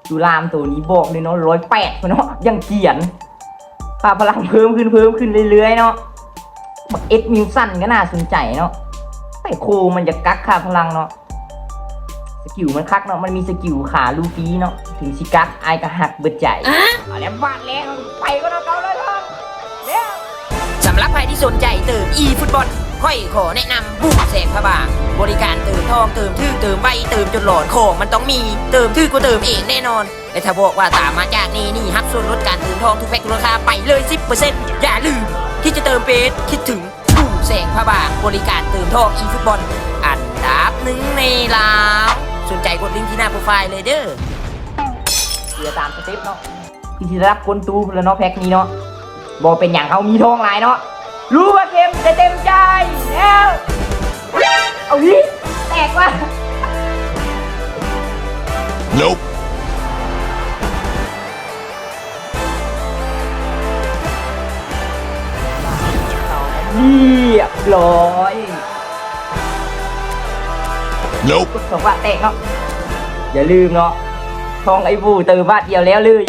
ดูรามตัวนี้บอกเลยเนาะ108เนาะยังเกียนค่าพลังเพิ่มขึ้นเรื่อยๆเนาะบักเอ็ดมิวสันก็น่าสนใจเนาะแต่โคมันจะกักค่าพลังเนาะสกิลมันคักเนาะมันมีสกิลขาลูฟี่เนาะถึงสิกักไอ้กระหักเบิดใจเอาแล้วบาดแรงไปก็ต้องเอาเลยครับสำหรับใครที่สนใจเติม e-football ค่อยขอแนะนำบูมแสงพระบางบริการเติมทองเติมทื่อเติมใบเติมจนหลอดของมันต้องมีเติมทื่อก็เติมเองแน่นอนและถ้าบอกว่าตามมาจากนี่ฮักส่วนลดการเติมทองทุกแพ็คราคาไปเลย 10% อย่าลืมที่จะเติมเบสคิดถึงบูมแสงพระบางบริการเติมทอง e-football อันดับหนึ่งในลาวสนใจกดลิงก์ที่หน้าโปรไฟล์เลยเด้อเดี๋ยวตามสเต็ปเนาะที่จะรับคนตู้แล้วเนาะแพ็คนี้เนาะบอกเป็นอย่างเขามีทองหลายเนาะรู้ว่าเต็มใจแล้วเอาดิแตกว่ะ Nope เรียบร้อย Nope บอกว่าแตกเนาะอย่าลืมเนาะทองไอ้บูเติมบาทเดียวแล้วเลย